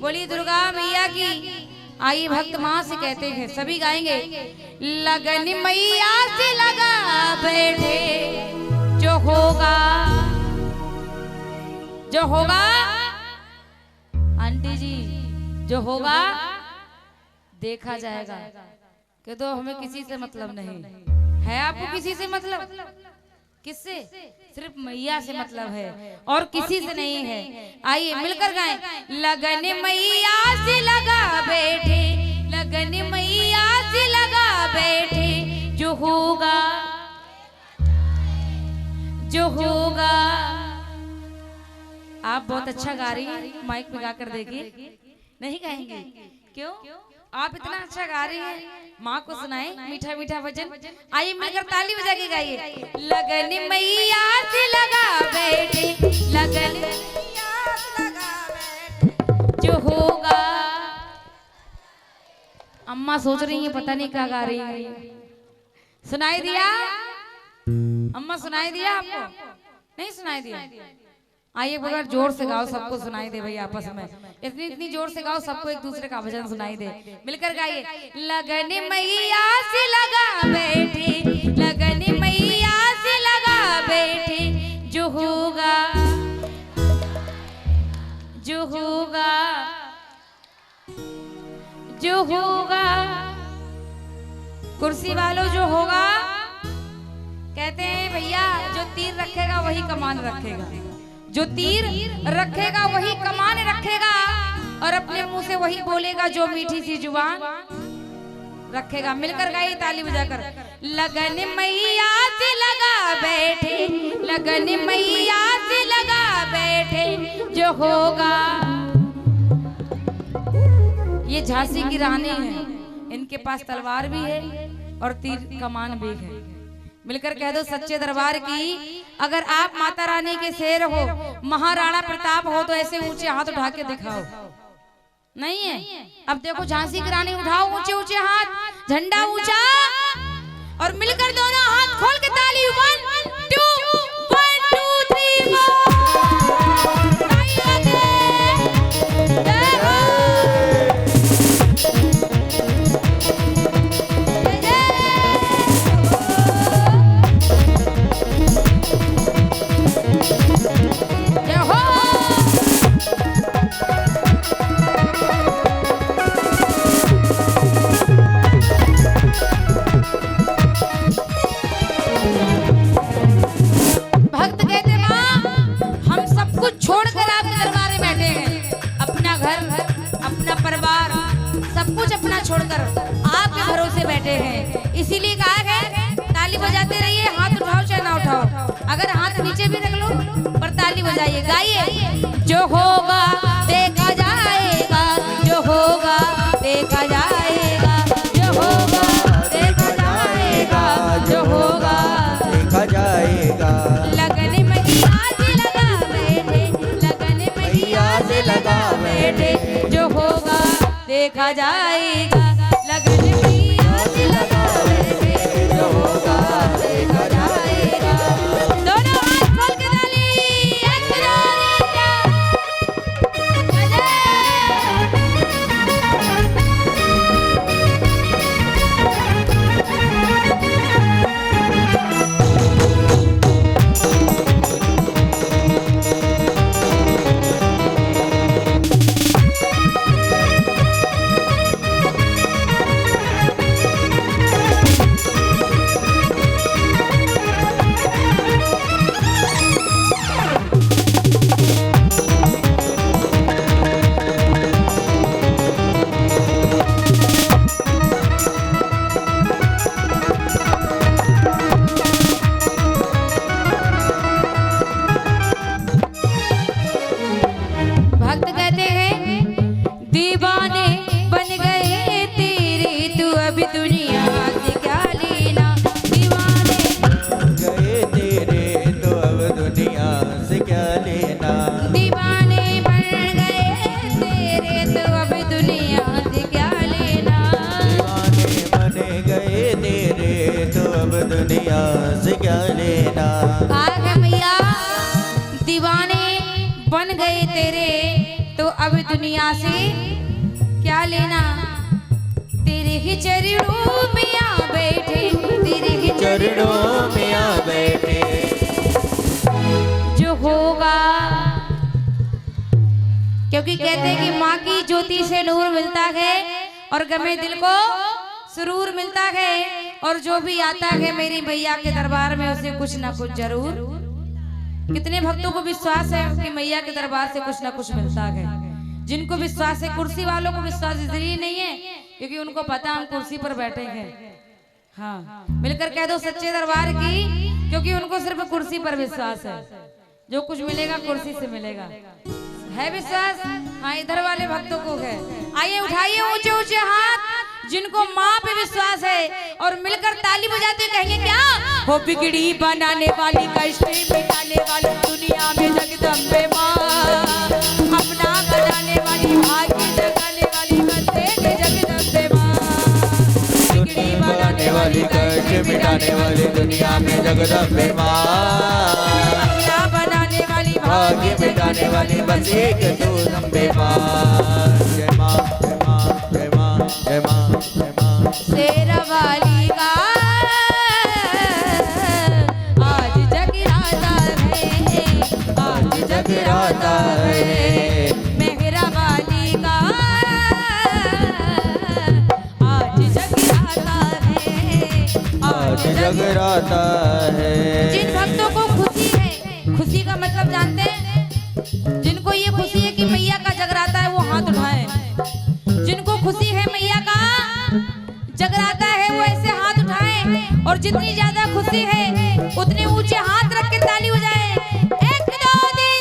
बोली दुर्गा मैया की। आई भक्त माँ से कहते हैं, सभी गाएंगे। लगन मैया से लगा बैठे, जो होगा जो होगा, आंटी जी जो होगा देखा जाएगा। कि तो हमें किसी से मतलब नहीं है। आपको किसी से मतलब? किससे? सिर्फ मैया से मतलब है और किसी से नहीं है। आइए मिलकर गाएं। लगन मैया से लगा बैठे, लगन मैया से लगा बैठे, जो होगा जो होगा। आप बहुत अच्छा गा रही हैं, माइक पे गा कर देखिए। नहीं गाएंगे? क्यों? आप इतना अच्छा गा रही हैं, माँ को सुनाए मीठा मीठा भजन। आइए मिलकर ताली बजा के गाइए। लगन मैया से लगा बैठे, लगन मैया से लगा बैठे, जो होगा। अम्मा सोच रही है पता नहीं क्या गा रही है। सुनाई दिया अम्मा? सुनाई दिया आपको? नहीं सुनाई दिया? आइए एक बार जोर से गाओ, सबको सुनाई दे भाई। आपस में इतनी इतनी जोर से गाओ, सबको एक दूसरे का भजन सुनाई दे। मिलकर गाइए। लगन मैया से लगा बैठे, लगन मैया से लगा बैठे, जो होगा जो होगा जो होगा। कुर्सी वालों जो होगा, कहते हैं भैया जो तीर रखेगा वही कमान रखेगा, जो तीर रखेगा वही कमान रखेगा, और अपने मुंह से वही बोलेगा जो मीठी सी जुबान रखेगा। मिलकर गाइए ताली बजाकर। लगन मैया से लगा बैठे, लगन मैया से लगा बैठे, जो होगा। ये झांसी की रानी है, इनके पास तलवार भी है और तीर कमान भी है। मिलकर कह दो सच्चे दरबार की। अगर आप माता रानी के शेर हो, महाराणा प्रताप हो, तो ऐसे ऊंचे हाथ उठा के दिखाओ। नहीं है? अब देखो झांसी की रानी, उठाओ ऊंचे ऊंचे हाथ, झंडा ऊंचा, और मिलकर दोनों हाथ खोल के ताली। 1 2 1 2 3 छोड़कर आपके भरोसे बैठे हैं। इसीलिए कहा है ताली बजाते रहिए, हाथ उठाओ चाहे ना उठाओ। अगर हाथ नीचे भी रख लो पर ताली बजाइए, गाइए। जो होगा देखा जाएगा, जो होगा देखा जाएगा, जो होगा देखा जाएगा, जो होगा देखा जाएगा। लगन मैया से लगा बैठे, लगन मैया से लगा बैठे, जो होगा देखा जाएगा। लगन मैया से लगा बैठे, जो होगा देखा जाएगा। दोनों हाथ खोल के ताली। अब दुनिया से क्या लेना, तेरे ही चरणों में आ बैठे, तेरे ही चरणों में आ बैठे। जो होगा, क्योंकि कहते हैं कि माँ की ज्योति से नूर मिलता है और गमे दिल को सुरूर मिलता है, और जो भी आता है मेरी मैया के दरबार में उसे कुछ ना कुछ जरूर। कितने भक्तों को विश्वास है कि मैया के दरबार से कुछ ना कुछ मिलता है। जिनको विश्वास है, कुर्सी वालों को विश्वास इसलिए नहीं है क्योंकि उनको पता हम कुर्सी पर बैठे हैं। हाँ, मिलकर कह दो सच्चे दरबार की, क्योंकि उनको सिर्फ कुर्सी पर विश्वास है। जो कुछ मिलेगा कुर्सी से मिलेगा, है विश्वास। हाँ, इधर वाले भक्तों को है। आइए उठाइए ऊंचे ऊंचे हाथ जिनको माँ पे विश्वास है, और मिलकर ताली बजाते कहेंगे क्या, हो बिगड़ी बनाने वाली, कष्ट मिटाने वाली, दुनिया में जगदम्बे माँ, अपना बनाने वाली, भाग्य जगाने वाली, बंदे के जगदम्बे माँ। बिगड़ी बनाने वाली, कष्ट मिटाने वाली, दुनिया में जगदम्बे माँ, अपना बनाने वाली, भाग्य मिटाने वाली, बस एक तू अम्बे माँ। जय माँ, जय माँ, जय माँ, जय माँ, जय माँ। शेरवाली का आज जगराता है, आज जगराता है। मेहरा वाली का आज जगराता है, आज जगराता है। जिन भक्तों को खुशी है, खुशी का मतलब जानते हैं, जिनको ये खुशी है कि मैया का जगराता है वो हाथ उठाएं। जिनको खुशी है मैया का जगराता है वो ऐसे हाथ उठाएं, और जितनी ज्यादा खुशी है उतने ऊंचे हाथ रख के ताली बजाएं। 1 2 3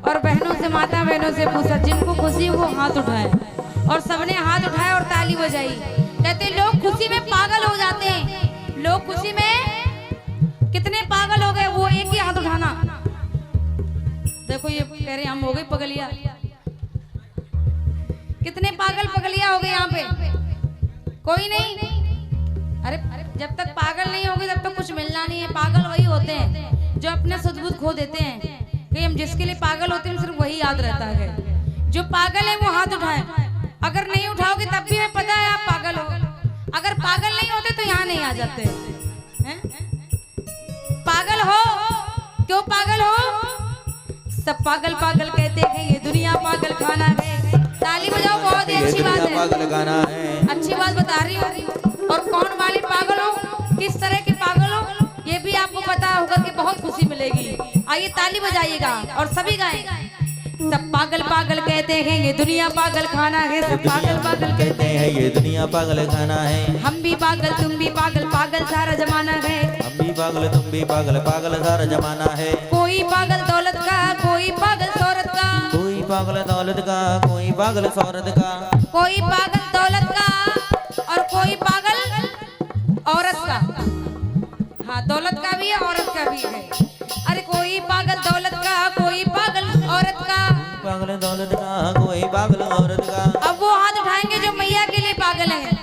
और बहनों से, माता बहनों से पूछा, जिनको खुशी वो हाथ उठाए, और सबने हाथ उठाए और ताली बजाई। कहते लोग खुशी में पागल हो जाते हैं। लोग खुशी में कितने पागल हो गए, वो एक ही हाथ उठाना। देखो ये कह रहे हम हो गए पगलिया, कितने पागल पगलिया हो गए यहाँ पे, कोई नहीं। अरे जब तक पागल नहीं होगे तब तक कुछ मिलना नहीं है। पागल वही होते हैं जो अपने सद्बुद्ध खो देते हैं कि हम जिसके लिए पागल होते हैं सिर्फ वही याद रहता है। जो पागल है वो हाथ उठाए, अगर नहीं उठाओगे तब भी हमें पता है आप पागल हो। अगर पागल नहीं होते तो यहाँ नहीं आ जाते हैं। पागल हो, क्यों पागल हो? सब पागल पागल कहते हैं ये दुनिया पागल खाना है। ताली बजाओ, बहुत ही अच्छी बात है, पागल खाना है। अच्छी बात बता रही हूँ। और कौन वाले पागल हो, किस तरह के पागल हो, ये भी आपको पता होगा कि बहुत खुशी मिलेगी। आइए ताली बजाइएगा और सभी गाएं। सब पागल पागल कहते हैं ये दुनिया पागल खाना है। सब पागल पागल कहते हैं ये दुनिया पागल खाना है। हम भी पागल तुम भी पागल, पागल सारा जमाना है। हम भी पागल तुम भी पागल, पागल सारा जमाना है। कोई पागल दौलत का, कोई पागल शोहरत का, कोई पागल दौलत का, कोई पागल शोहरत का, कोई पागल दौलत का और कोई पागल औरत का। हाँ, दौलत का भी है, औरत का भी है। अरे कोई पागल दौलत का, कोई पागल औरत का, पागल दौलत का, कोई पागल औरत का। अब वो हाथ उठाएंगे जो मैया के लिए पागल है।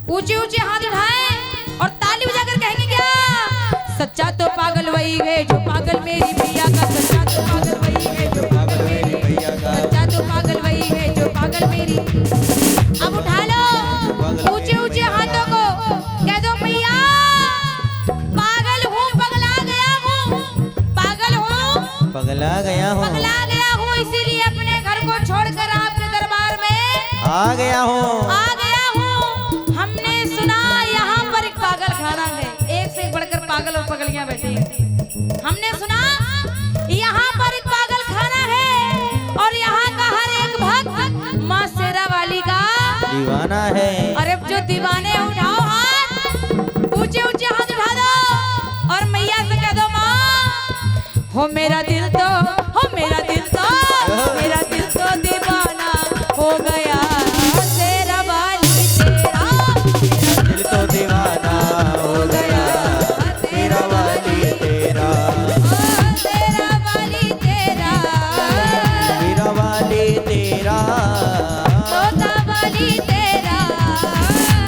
ऊंचे ऊंचे हाथ उठाएं और ताली बजाकर कहेंगे क्या, सच्चा तो पागल वही है जो पागल मेरी मैया का, सच्चा तो पागल वही है जो पागल मेरी मैया का, सच्चा तो पागल वही है जो पागल मेरी। अब उठा लो ऊंचे ऊंचे हाथों को, कह दो मैया पागल हूँ, पगला गया हूँ, पागल हूँ, पगला गया हूँ, पगला गया हूँ, इसीलिए अपने घर को छोड़कर आपके दरबार में आ गया हूँ, आ गया हूँ। हमने सुना यहाँ पर एक पागल खाना है, एक से एक बढ़कर पागल और पगलियां बैठी हैं। हमने सुना यहाँ पर एक पागल खाना है और यहाँ का हर एक भक्त माँ शेरा वाली का दीवाना है। अरे जो दीवाने उठाओ हाथ, ऊंचे ऊंचे हाथ उठा दो और मैया से कह दो माँ हो मेरा दिल तो, हो मेरा दिल तो, मेरा दिल तो दीवाना हो गया शेरा वाली तेरा, दिल तो दीवाना हो गया तेरा वाली तेरा, शेरा वाली तेरा, तेरा वाली तेरा, तोता वाली तेरा,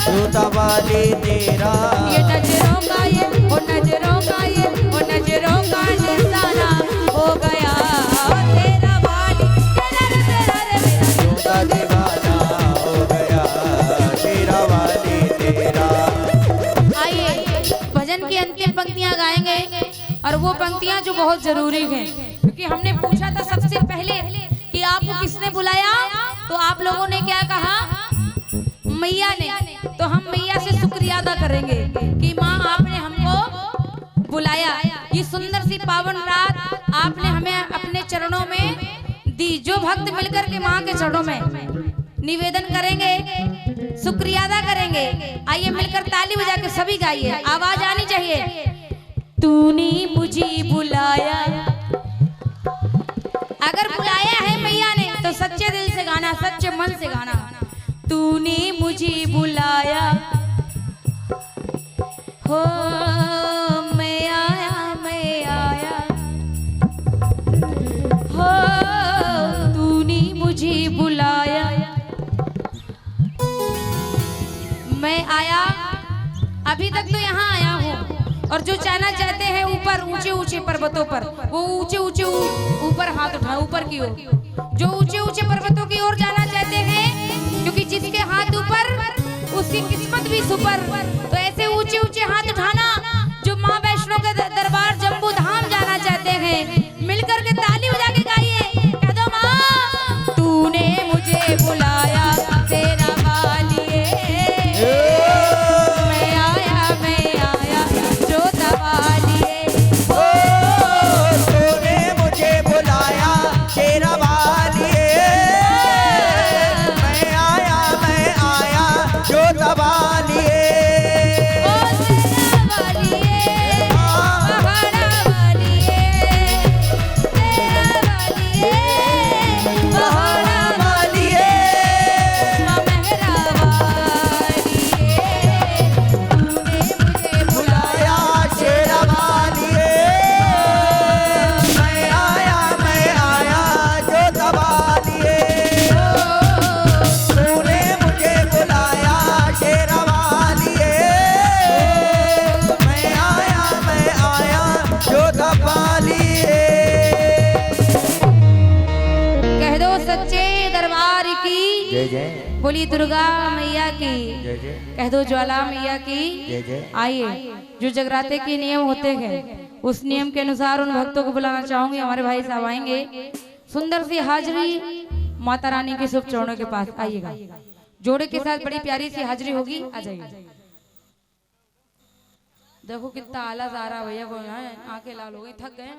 तोता वाली तेरा। ये नजरों का ये, ओ नजरों का ये, ओ नजरों का निशाना हो गया तेरा वाली तेरा, तेरा मेरा तोता दीवाना हो गया तेरा वाली तेरा। आइए भजन की अंतिम पंक्तियां गाएंगे और वो पंक्तियां जो बहुत जरूरी हैं, क्योंकि हमने पूछा था सबसे पहले कि आपको किसने बुलाया, तो आप लोगों ने क्या कहा, मैया ने। तो हम मैया से शुक्रिया अदा करेंगे कि माँ आपने हमको बुलाया, ये सुंदर सी पावन रात आपने हमें अपने चरणों में दी। जो भक्त मिलकर के माँ के चरणों में निवेदन करेंगे, शुक्रिया अदा करेंगे। आइए मिलकर ताली बजा के सभी गाइए, आवाज आनी चाहिए। तूने मुझे बुलाया, अगर बुलाया है मैया ने तो सच्चे दिल से गाना, सच्चे मन से गाना। तूने मुझे बुलाया हो मैं आया, मैं आया हो तूने मुझे बुलाया, मैं आया। अभी तक तो यहाँ आया हूँ और जो जाना चाहते हैं ऊपर ऊंचे ऊंचे पर्वतों पर, वो ऊंचे ऊंचे ऊपर हाथ उठाए ऊपर की ओर। जो ऊंचे ऊंचे पर्वतों की ओर जाना चाहते हैं, क्योंकि जिसके हाथ ऊपर उसकी किस्मत भी सुपर। तो ऐसे ऊंचे ऊंचे हाथ उठाना जो माँ वैष्णो के दरबार जम्बू धाम जाना चाहते हैं, मिलकर के ताली बजा के गाइए, कह दो माँ तूने मुझे बुलाया तेरा वाली, मैं आया, मैं आया जो दवाली। तूने मुझे बुलाया तेरा वाली, मैं आया, मैं आया जो दवाली। जय जय बोली दुर्गा मैया की जय जय, कह दो ज्वाला मैया की जय जय। आइए जो जगराते के नियम होते हैं उस नियम के अनुसार उन भक्तों को बुलाना चाहूंगी। हमारे भाई साहब आएंगे, सुंदर सी हाजरी माता रानी के शुभ चरणों के पास आइएगा। जोड़े के साथ बड़ी प्यारी सी हाजरी होगी, आ जाइए। देखो कितना आलस आ रहा भैया को, आंखें लाल हो गई, थक गए।